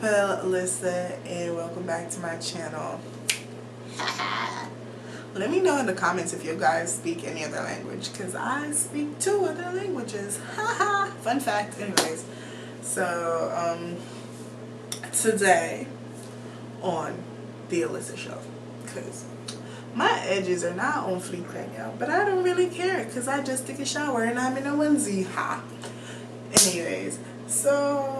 Alyssa, and welcome back to my channel. Let me know in the comments if you guys speak any other language, because I speak 2 other languages. Haha. Fun fact. Anyways, so today on the Alyssa show, because my edges are not on fleek right now, but I don't really care because I just took a shower and I'm in a onesie. Ha. Anyways, so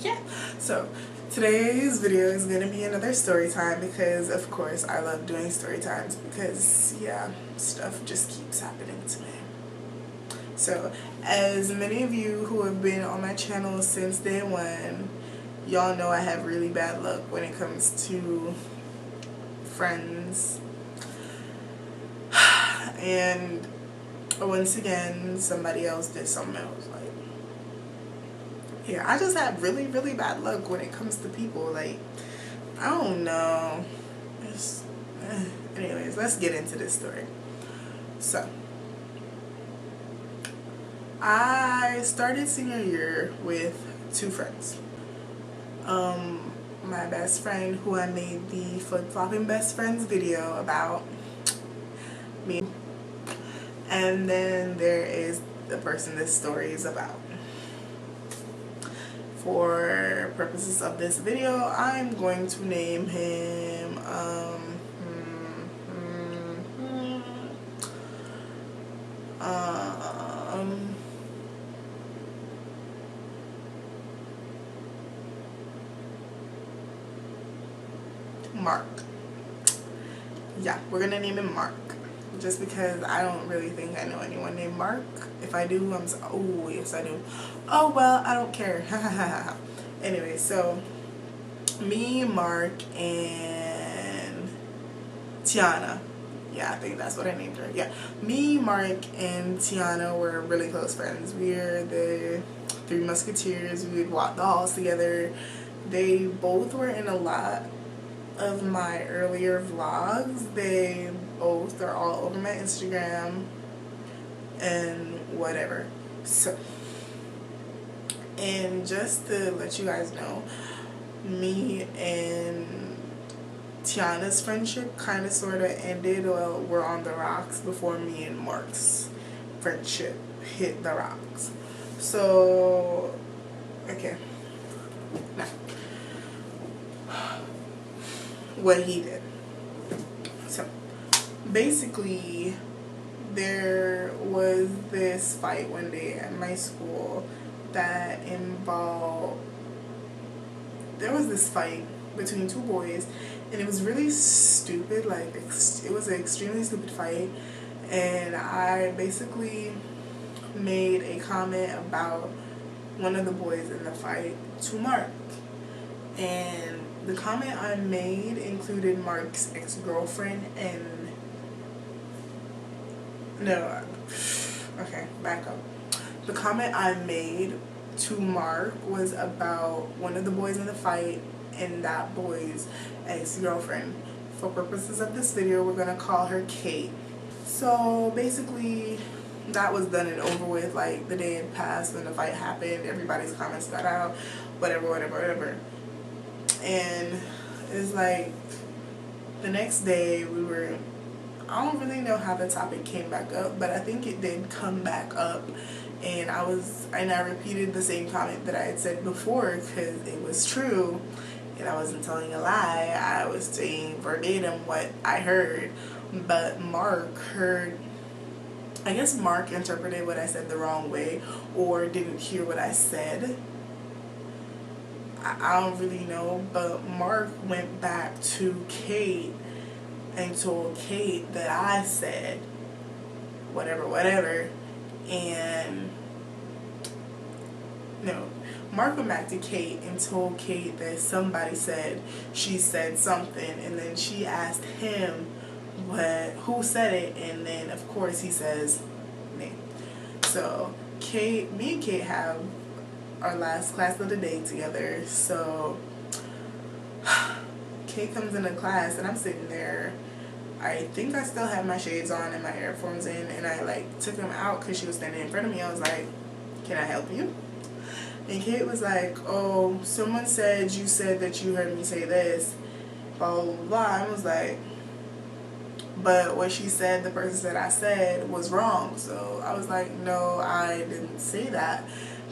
yeah, so today's video is gonna be another story time, because of course I love doing story times, because yeah, stuff just keeps happening to me. So as many of you who have been on my channel since day one, y'all know I have really bad luck when it comes to friends. And once again, somebody else did something else. Like, yeah, I just have really bad luck when it comes to people. Like, I don't know. Anyways, let's get into this story. So, I started senior year with 2 friends. My best friend, who I made the flip-flopping best friends video about, me. And then there is the person this story is about. For purposes of this video, I'm going to name him Mark. Yeah, we're gonna name him Mark, just because I don't really think I know anyone named Mark. If I do, oh yes I do. Oh well, I don't care. Anyway, so me, Mark, and Tiana. Yeah, I think that's what I named her. Yeah, me, Mark, and Tiana were really close friends. We're the 3 Musketeers. We would walk the halls together. They both were in a lot of my earlier vlogs. They both are all over my Instagram and whatever. So, and just to let you guys know, me and Tiana's friendship kind of sort of ended, or were on the rocks, before me and Mark's friendship hit the rocks. So, okay, now what he did. So basically, there was this fight one day at my school that involved, there was this fight between 2 boys, and it was really stupid. Like, it was an extremely stupid fight, and I basically made a comment about one of the boys in the fight to Mark. And the comment I made included Mark's ex-girlfriend and... No, okay, back up. The comment I made to Mark was about one of the boys in the fight and that boy's ex-girlfriend. For purposes of this video, we're going to call her Kate. So basically, that was done and over with. Like, the day had passed when the fight happened. Everybody's comments got out. Whatever. And it's like, the next day we were, I don't really know how the topic came back up, but I think it did come back up, and I repeated the same comment that I had said before, because it was true and I wasn't telling a lie. I was saying verbatim what I heard, but Mark heard, I guess Mark interpreted what I said the wrong way, or didn't hear what I said. I don't really know, but Mark went back to Kate and told Kate that I said whatever, and no, Mark went back to Kate and told Kate that somebody said she said something, and then she asked him who said it, and then of course he says me. So me and Kate have our last class of the day together. So Kate comes into class and I'm sitting there. I think I still have my shades on and my earphones in, and I like took them out because she was standing in front of me. I was like, "Can I help you?" And Kate was like, oh, someone said you said that you heard me say this, blah, blah, blah. I was like, but what she said, the person that I said was wrong. So I was like, no, I didn't say that,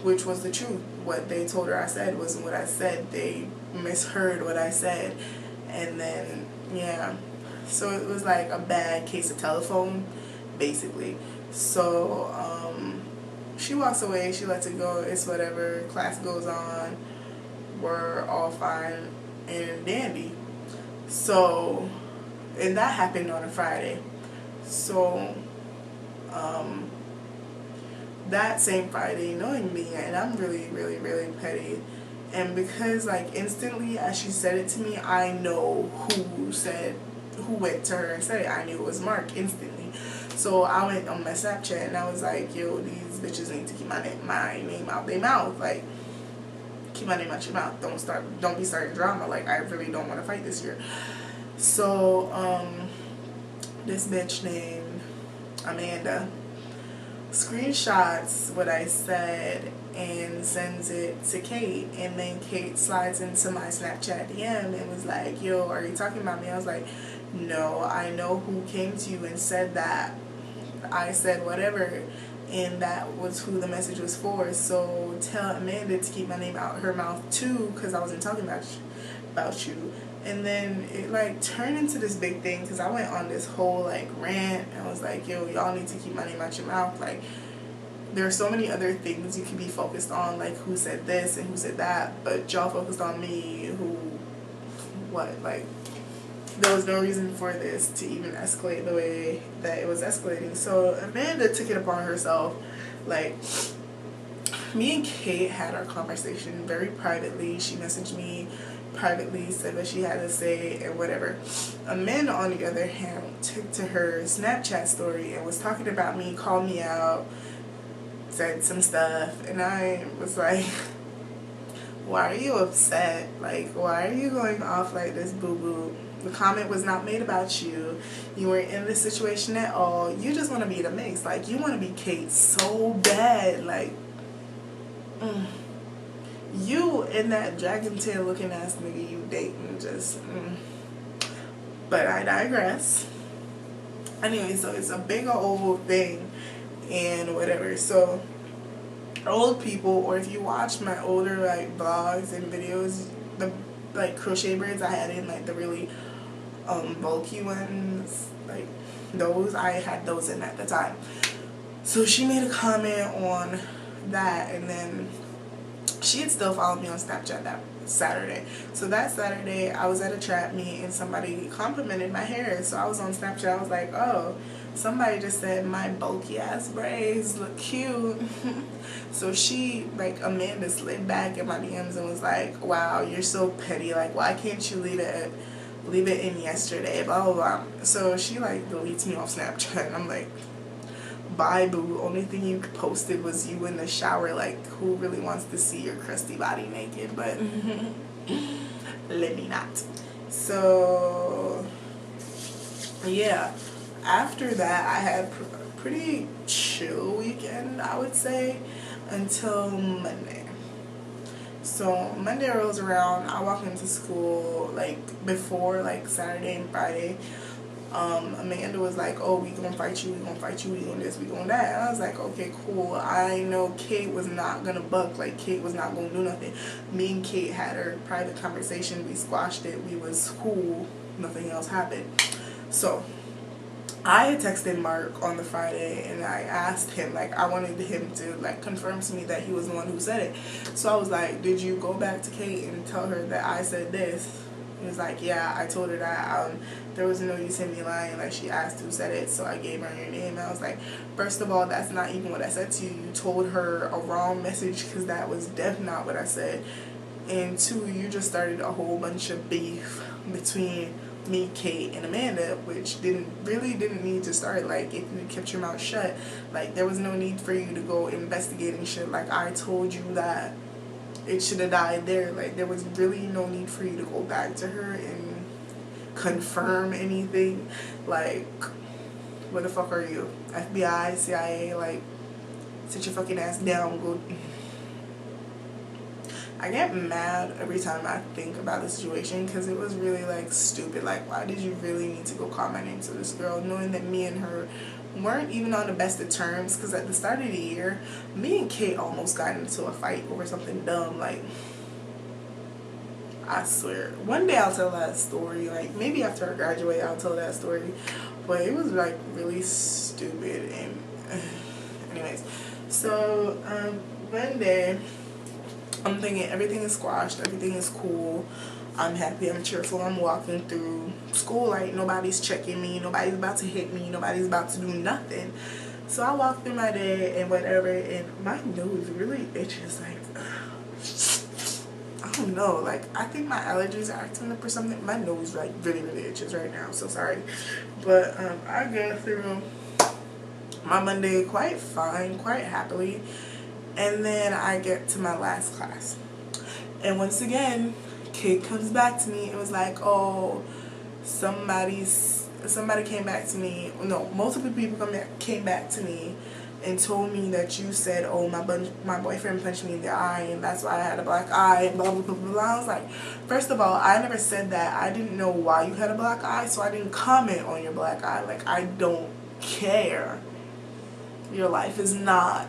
which was the truth. What they told her I said wasn't what I said. They misheard what I said. And then, yeah. So it was like a bad case of telephone, basically. So, she walks away, she lets it go, it's whatever, class goes on, we're all fine and dandy. So, and that happened on a Friday. So, that same Friday, knowing me, and I'm really, really, really petty, and because like instantly as she said it to me, I know who went to her and said it. I knew it was Mark instantly. So I went on my Snapchat and I was like, yo, these bitches need to keep my name out their mouth. Like, keep my name out your mouth. Don't be starting drama. Like, I really don't want to fight this year. So, this bitch named Amanda screenshots what I said and sends it to Kate, and then Kate slides into my Snapchat DM and was like, yo, are you talking about me? I was like, no, I know who came to you and said that. I said whatever, and that was who the message was for. So tell Amanda to keep my name out her mouth too, because I wasn't talking about you. And then it like turned into this big thing, because I went on this whole like rant and I was like, yo, y'all need to keep my name out your mouth. Like, there are so many other things you can be focused on, like who said this and who said that, but y'all focused on me, like, there was no reason for this to even escalate the way that it was escalating. So Amanda took it upon herself. Like, me and Kate had our conversation very privately. She messaged me privately, said what she had to say and whatever. Amanda, on the other hand, took to her Snapchat story and was talking about me, called me out, said some stuff, and I was like, why are you upset? Like, why are you going off like this, boo-boo? The comment was not made about you. You weren't in this situation at all. You just want to be the mix. Like, you want to be Kate so bad. Like, you and that dragon tail looking ass nigga you dating just, But I digress. Anyway, so it's a big old thing and whatever. So old people, or if you watch my older like vlogs and videos, the like crochet braids I had in, like the really bulky ones, like those, I had those in at the time. So she made a comment on that, and then she had still followed me on Snapchat that Saturday. So that Saturday I was at a trap meet and somebody complimented my hair. So I was on Snapchat, I was like, oh, somebody just said my bulky ass braids look cute. So she, like, Amanda slid back in my DMs and was like, wow, you're so petty. Like, why can't you leave it in yesterday, blah blah blah. So she like deletes me off Snapchat, and I'm like, bye boo, only thing you posted was you in the shower. Like, who really wants to see your crusty body naked? But let me not. So yeah, after that I had a pretty chill weekend, I would say, until Monday. So Monday rolls around, I walk into school, like, before, like, Saturday and Friday, Amanda was like, oh, we gonna fight you, we gonna this, we gonna that. And I was like, okay, cool. I know Kate was not gonna buck, like, Kate was not gonna do nothing. Me and Kate had our private conversation, we squashed it, we was cool, nothing else happened. So I had texted Mark on the Friday and I asked him, like, I wanted him to, like, confirm to me that he was the one who said it. So I was like, did you go back to Kate and tell her that I said this? He was like, yeah, I told her that. There was no use in me lying. Like, she asked who said it, so I gave her your name. And I was like, first of all, that's not even what I said to you. You told her a wrong message, because that was definitely not what I said. And two, you just started a whole bunch of beef between me, Kate, and Amanda, which really didn't need to start. Like, if you kept your mouth shut, like, there was no need for you to go investigating shit. Like, I told you that it should have died there. Like, there was really no need for you to go back to her and confirm anything. Like, what the fuck are you? FBI, CIA? Like, sit your fucking ass down, go. I get mad every time I think about the situation because it was really like stupid. Like, why did you really need to go call my name to this girl, knowing that me and her weren't even on the best of terms? Because at the start of the year, me and Kate almost got into a fight over something dumb. Like, I swear, one day I'll tell that story. Like, maybe after I graduate, I'll tell that story. But it was like really stupid. And anyways, so one day I'm thinking everything is squashed, everything is cool, I'm happy, I'm cheerful, I'm walking through school like nobody's checking me, nobody's about to hit me, nobody's about to do nothing. So I walk through my day and whatever, and my nose really itches. Like, I don't know, like I think my allergies are acting up or something. My nose like really itches right now, so sorry. But I go through my Monday quite fine, quite happily. And then I get to my last class. And once again, Kate comes back to me and was like, oh, somebody came back to me. No, multiple people came back to me and told me that you said, oh, my boyfriend punched me in the eye and that's why I had a black eye and blah, blah, blah, blah, blah. I was like, first of all, I never said that. I didn't know why you had a black eye, so I didn't comment on your black eye. Like, I don't care. Your life is not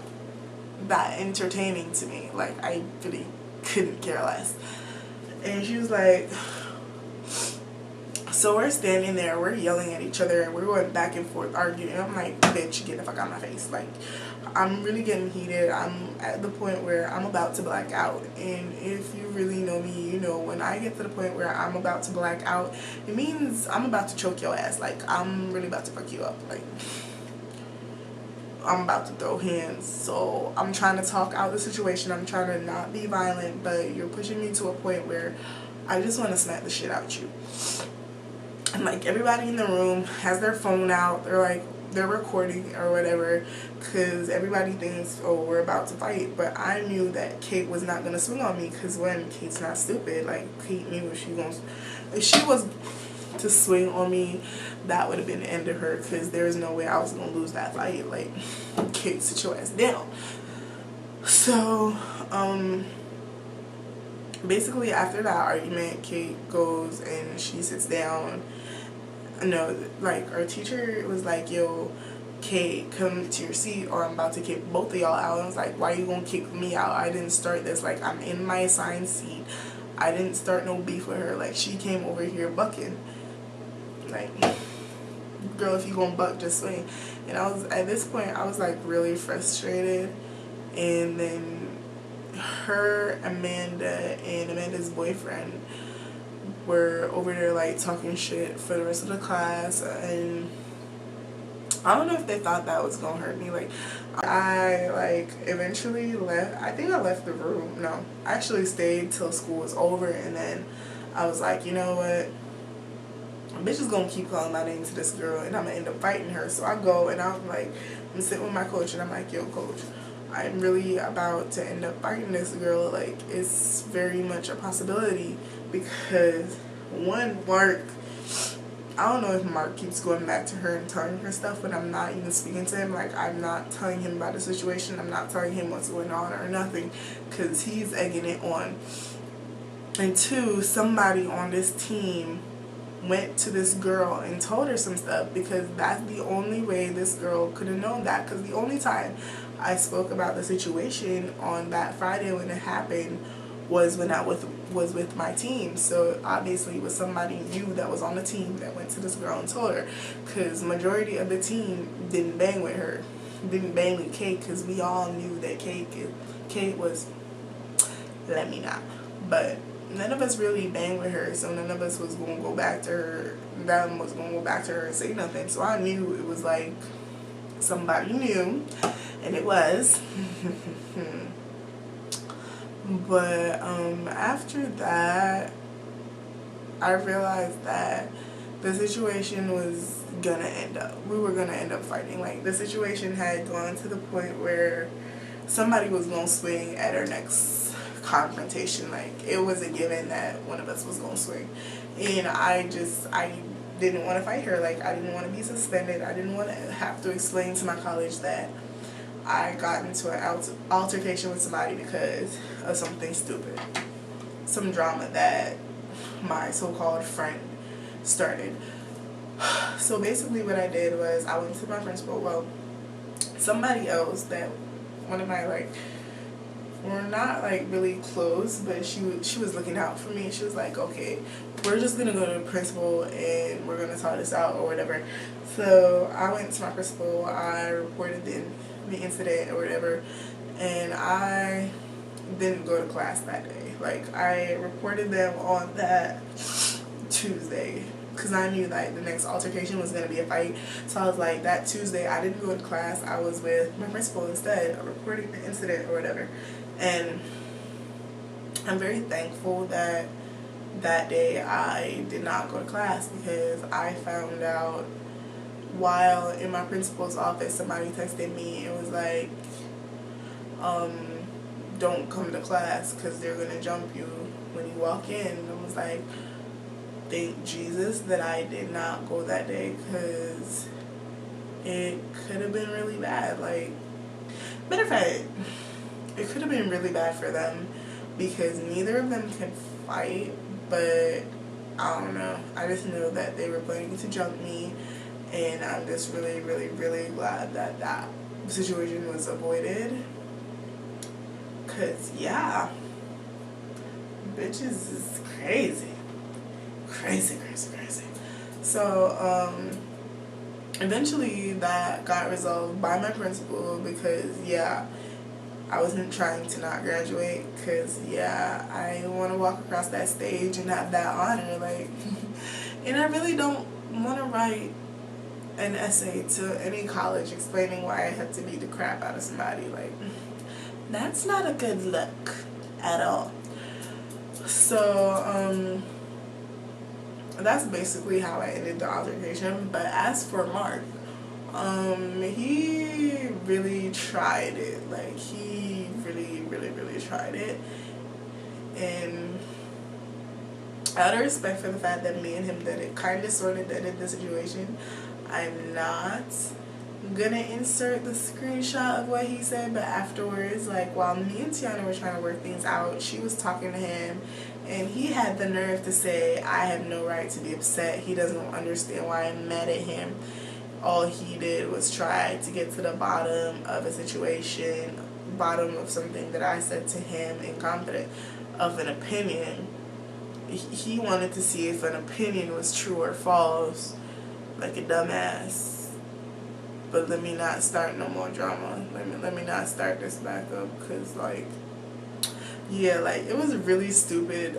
that entertaining to me. Like, I really couldn't care less. And she was like, so we're standing there, we're yelling at each other, and we're going back and forth arguing. I'm like, bitch, get the fuck out of my face. Like, I'm really getting heated. I'm at the point where I'm about to black out. And if you really know me, you know when I get to the point where I'm about to black out, it means I'm about to choke your ass. Like, I'm really about to fuck you up. Like, I'm about to throw hands. So I'm trying to talk out the situation. I'm trying to not be violent, but you're pushing me to a point where I just want to smack the shit out you. And like, everybody in the room has their phone out. They're recording or whatever, because everybody thinks, oh, we're about to fight. But I knew that Kate was not gonna swing on me, because when Kate's not stupid, like, Kate knew if she was to swing on me, that would have been the end of her, because there's no way I was gonna lose that fight. Like, Kate, sit your ass down. So basically after that argument, Kate goes and she sits down. No, like, our teacher was like, yo, Kate, come to your seat or I'm about to kick both of y'all out. And I was like, why you gonna kick me out? I didn't start this. Like, I'm in my assigned seat. I didn't start no beef with her. Like, she came over here bucking. Like, girl, if you gonna buck, just swing. And I was, at this point, I was like really frustrated. And then her, Amanda, and Amanda's boyfriend were over there like talking shit for the rest of the class, and I don't know if they thought that was gonna hurt me. Like, I like eventually left. I think I left the room. No, I actually stayed till school was over, and then I was like, you know what, bitch is gonna keep calling my name to this girl and I'm gonna end up fighting her. So I go and I'm like, I'm sitting with my coach and I'm like, yo, coach, I'm really about to end up fighting this girl. Like, it's very much a possibility, because one, Mark, I don't know if Mark keeps going back to her and telling her stuff, but I'm not even speaking to him. Like, I'm not telling him about the situation. I'm not telling him what's going on or nothing, because he's egging it on. And two, somebody on this team went to this girl and told her some stuff, because that's the only way this girl could have known that. Because the only time I spoke about the situation on that Friday when it happened was when I was with my team. So obviously it was somebody new that was on the team that went to this girl and told her, because majority of the team didn't bang with her, didn't bang with Kate, because we all knew that Kate was, let me not, but none of us really banged with her, so none of us was going to go back to her, them was going to go back to her and say nothing. So I knew it was like somebody new, and it was. But after that, I realized that the situation was gonna end up, we were gonna end up fighting. Like, the situation had gone to the point where somebody was gonna swing at our next confrontation. Like, it was a given that one of us was gonna swing, and I didn't want to fight her. Like, I didn't want to be suspended. I didn't want to have to explain to my college that I got into an altercation with somebody because of something stupid, some drama that my so-called friend started. So basically what I did was I went to my principal, well, somebody else that one of my, like, we're not like really close, but she was looking out for me. She was like, okay, we're just gonna go to the principal and we're gonna talk this out or whatever. So I went to my principal, I reported the incident or whatever, and I didn't go to class that day. Like, I reported them on that Tuesday because I knew like the next altercation was going to be a fight. So I was like, that Tuesday I didn't go to class, I was with my principal instead, reporting the incident or whatever. And I'm very thankful that that day I did not go to class, because I found out while in my principal's office somebody texted me. It was like, don't come to class because they're going to jump you when you walk in. And I was like, thank Jesus that I did not go that day, because it could have been really bad. Like, matter of fact, it could have been really bad for them because neither of them could fight, but I don't know. I just know that they were planning to jump me, and I'm just really, really, really glad that that situation was avoided. Because, yeah, bitches is crazy. Crazy. So, eventually that got resolved by my principal because, yeah, I wasn't trying to not graduate because, yeah, I want to walk across that stage and have that honor, like, and I really don't want to write an essay to any college explaining why I had to beat the crap out of somebody. Like, that's not a good look at all. So, that's basically how I ended the altercation. But as for Mark, he really tried it. Like, he really, really, really tried it. And out of respect for the fact that me and him did it, kind of sort of did the situation, I'm not gonna insert the screenshot of what he said, but afterwards, like, while me and Tiana were trying to work things out, she was talking to him, and he had the nerve to say, I have no right to be upset. He doesn't understand why I'm mad at him. All he did was try to get to the bottom of a situation, bottom of something that I said to him in confidence of an opinion. He wanted to see if an opinion was true or false, like a dumbass. But let me not start no more drama. Let me not start this back up, because, like, yeah, like, it was really stupid.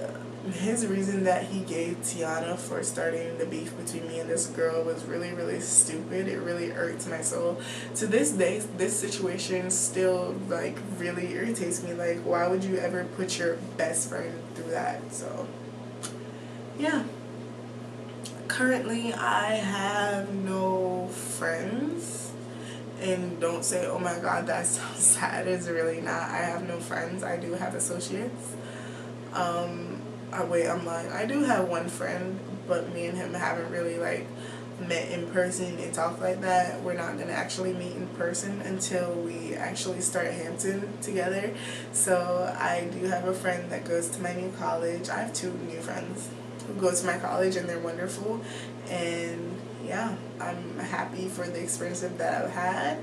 His reason that he gave Tiana for starting the beef between me and this girl was really, really stupid. It really irks my soul. To this day, this situation still, like, really irritates me. Like, why would you ever put your best friend through that? So, yeah. Currently, I have no friends, and don't say, oh my god, that sounds sad. It's really not. I have no friends. I do have associates. I'm lying. I do have one friend, but me and him haven't really, like, met in person and talk like that. We're not gonna actually meet in person until we actually start Hampton together. So I do have a friend that goes to my new college. I have two new friends who go to my college, and they're wonderful, and yeah, I'm happy for the experience that I've had.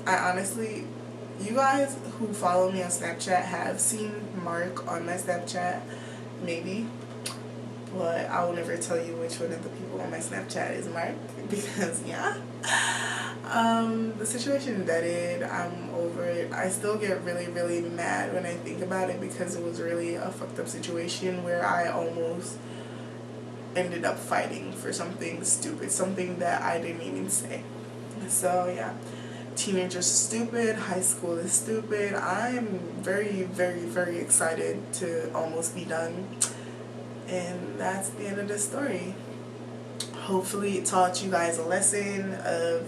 I honestly, you guys who follow me on Snapchat have seen Mark on my Snapchat, maybe, but I will never tell you which one of the people on my Snapchat is Mark, because, yeah. The situation deaded. I'm over it. I still get really, really mad when I think about it, because it was really a fucked up situation where I almost ended up fighting for something stupid, something that I didn't even say. So, yeah. Teenagers are stupid. High school is stupid. I'm very, very, very excited to almost be done. And that's the end of the story. Hopefully it taught you guys a lesson of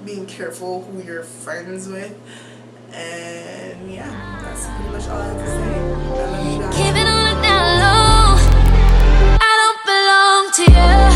being careful who you're friends with. And yeah, that's pretty much all I have to say. I love you guys.